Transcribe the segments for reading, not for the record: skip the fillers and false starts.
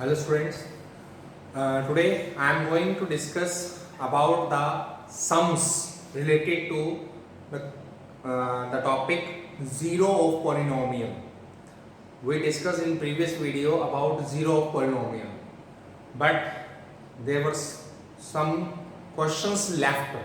Hello students. Today I am going to discuss about the sums related to the topic zero of polynomial. We discussed in previous video about zero of polynomial, but there were some questions left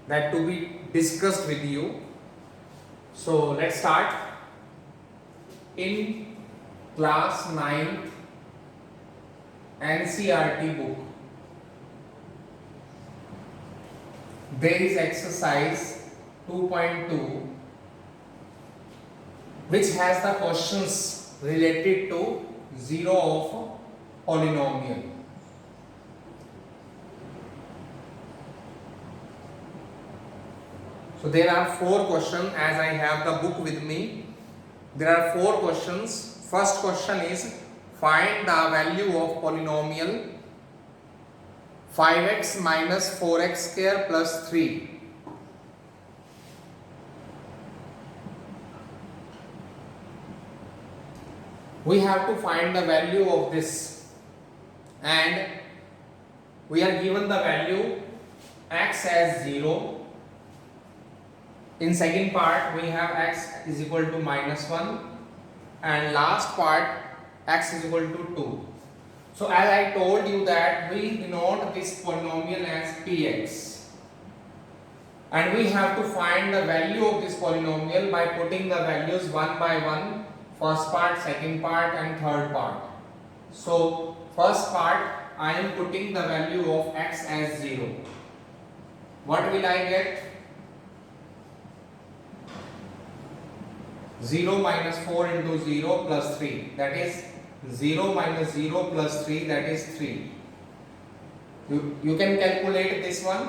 that to be discussed with you. So let's start. In class 9th NCERT book, there is exercise 2.2 which has the questions related to zero of polynomial. So there are 4 questions as I have the book with me. There are 4 questions. First question is find the value of polynomial 5x minus 4x square plus 3. We have to find the value of this, and we are given the value x as 0. In second part we have x is equal to minus 1, and last part x is equal to 2. So as I told you that we denote this polynomial as px, and we have to find the value of this polynomial by putting the values one by one, first part, second part and third part. So first part I am putting the value of x as 0. What will I get? 0 minus 4 into 0 plus 3, that is 0 minus 0 plus 3, that is 3. You can calculate this one,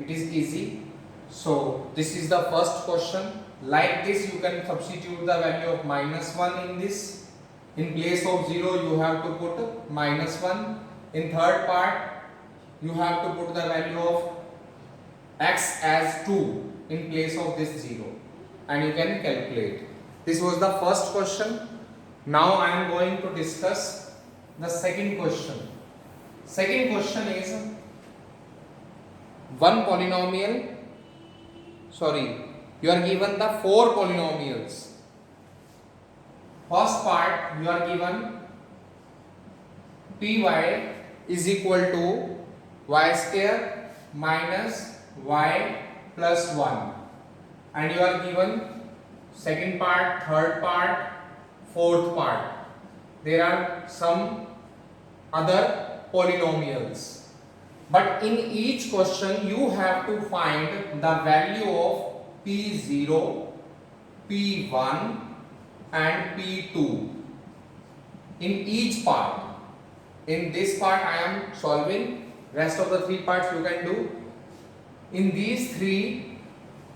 it is easy. So this is the first question. Like this you can substitute the value of minus 1 in this. In place of 0 you have to put minus 1. In third part you have to put the value of x as 2 in place of this 0, and you can calculate. This was the first question. Now I am going to discuss the second question. Second question is you are given the 4 polynomials. First part you are given py is equal to y square minus y plus 1, and you are given second part, third part, fourth part. There are some other polynomials, but in each question you have to find the value of p0, p1 and p2 in each part. In this part I am solving, rest of the 3 parts you can do. In these 3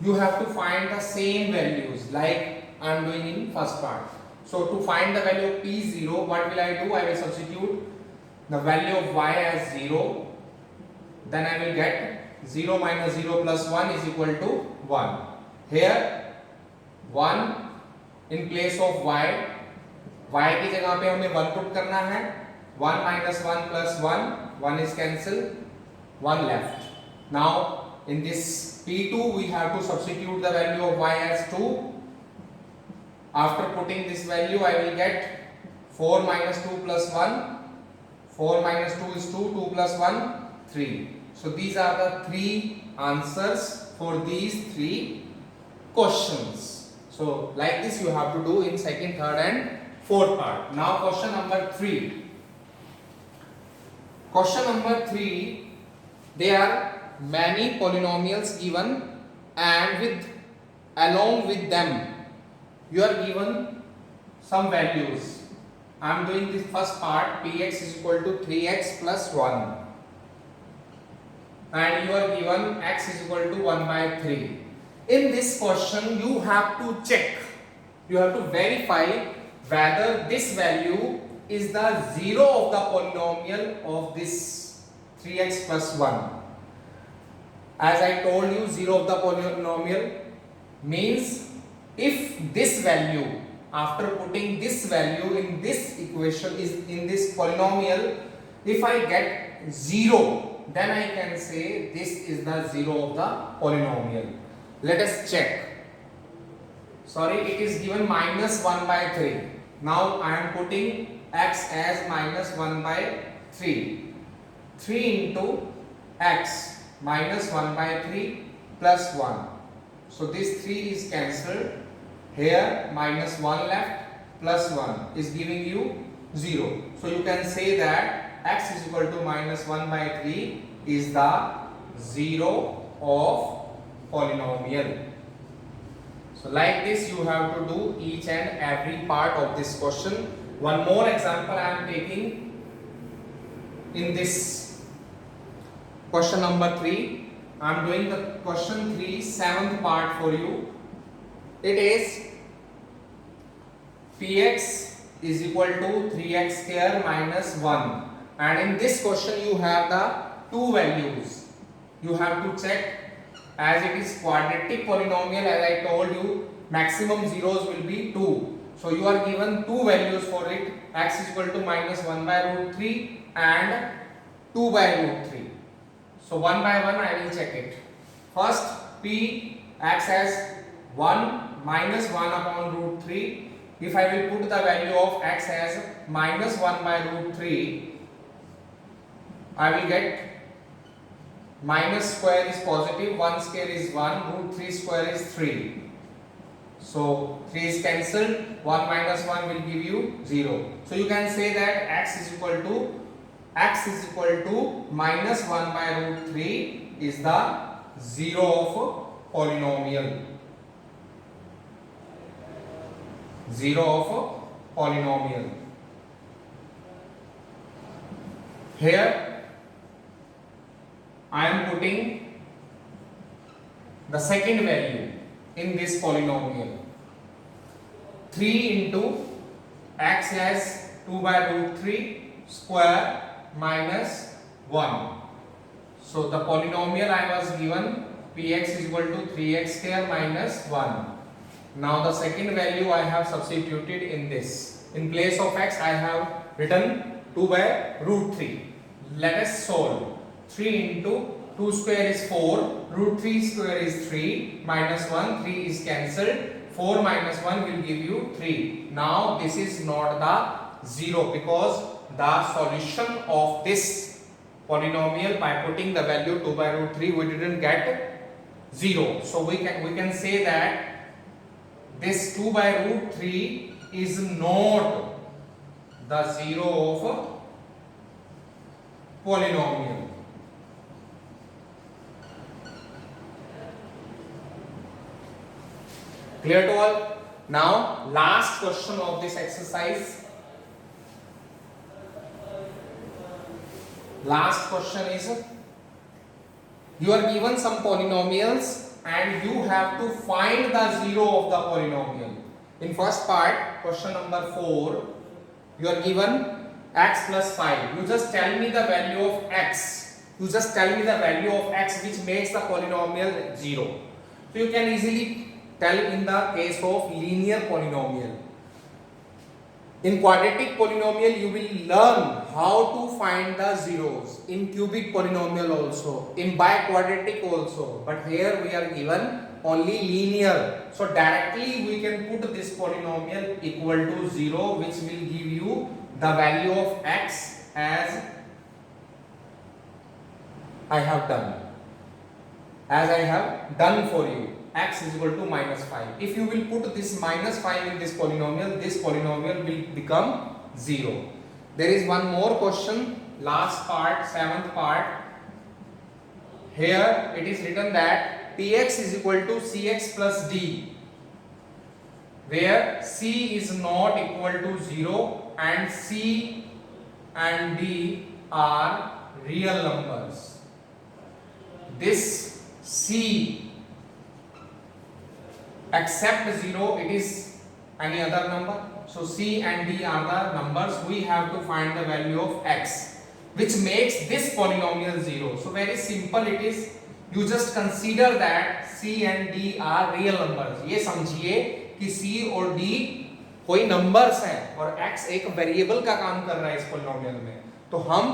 you have to find the same values like I am doing in first part. So to find the value of p0, what will I do? I will substitute the value of y as 0. Then I will get 0 minus 0 plus 1 is equal to 1. Here 1 in place of y की जगह पे हमें 1 put करना है. 1 minus 1 plus 1 is cancelled, 1 left. Now in this p2 we have to substitute the value of y as 2. After putting this value I will get 4 minus 2 plus 1. 4 minus 2 is 2, 2 plus 1, 3. So these are the 3 answers for these 3 questions. So like this you have to do in second, third and fourth part. Now question number 3. Question number 3, there are many polynomials given, and along with them you are given some values. I am doing this first part, px is equal to 3x plus 1, and you are given x is equal to 1 by 3. In this question you have to check, you have to verify whether this value is the 0 of the polynomial of this 3x plus 1. As I told you, 0 of the polynomial means if this value after putting this value in this equation, is in this polynomial, if I get 0, then I can say this is the 0 of the polynomial. Let us check. Sorry, it is given minus 1 by 3. Now I am putting x as minus 1 by 3. 3 into x minus 1 by 3 plus 1. So this 3 is cancelled. Here minus 1 left plus 1 is giving you 0. So you can say that x is equal to minus 1 by 3 is the 0 of polynomial. So like this you have to do each and every part of this question. One more example I am taking in this question number 3. I am doing the question 3 7th part for you. It is px is equal to 3x square minus 1, and in this question you have the two values. You have to check, as it is quadratic polynomial, as I told you, maximum zeros will be 2. So you are given two values for it, x is equal to minus 1 by root 3 and 2 by root 3. So one by one I will check it. First, p x as 1 minus 1 upon root 3. If I will put the value of x as minus 1 by root 3, I will get minus square is positive, 1 square is 1, root 3 square is 3. So 3 is cancelled, 1 minus 1 will give you 0. So you can say that x is equal to minus 1 by root 3 is the 0 of polynomial. 0 of polynomial. Here I am putting the second value in this polynomial. 3 into x as 2 by root 3 square minus 1. So the polynomial I was given px is equal to 3x square minus 1. Now the second value I have substituted in this. In place of x I have written 2 by root 3. Let us solve. 3 into 2 square is 4, root 3 square is 3, minus 1, 3 is cancelled, 4 minus 1 will give you 3. Now this is not the 0 because the solution of this polynomial, by putting the value 2 by root 3, we didn't get 0. So we can say that this 2 by root 3 is not the 0 of polynomial. Clear to all? Now last question of this exercise. Last question is, you are given some polynomials and you have to find the 0 of the polynomial. In first part, question number 4, you are given x plus 5. You just tell me the value of x. You just tell me the value of x which makes the polynomial 0. So you can easily tell in the case of linear polynomial. In quadratic polynomial you will learn how to find the zeros. In cubic polynomial also, in biquadratic also, but here we are given only linear. So directly we can put this polynomial equal to 0, which will give you the value of x as I have done for you. X is equal to minus 5. If you will put this minus 5 in this polynomial will become 0. There is one more question, last part, 7th part. Here it is written that px is equal to cx plus d, where c is not equal to 0 and c and d are real numbers. This c except 0, it is any other number. So c and d are the numbers. We have to find the value of x, which makes this polynomial 0. So very simple it is. You just consider that c and d are real numbers. ये समझिए कि c और d कोई numbers है और x एक variable का काम कर रहा है इस पॉलिनोमियल में, तो हम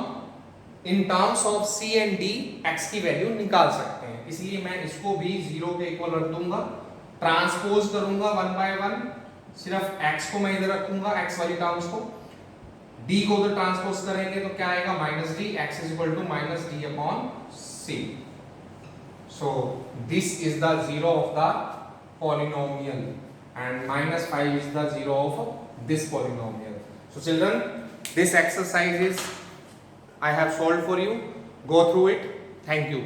in terms of c and d x की वैल्यू निकाल सकते हैं। इसलिए मैं इसको भी 0 के इक्वल रख दूंगा, ट्रांसपोज करूंगा 1 बाय 1, सिर्फ x को मैं इधर रखूंगा, x वाली टर्म्स को, d को उधर ट्रांसपोज करेंगे तो क्या आएगा minus d, x is equal to minus d upon c। So this is the zero of the polynomial and minus 5 is the zero of this polynomial. So children, this exercise is I have solved for you. Go through it. Thank you.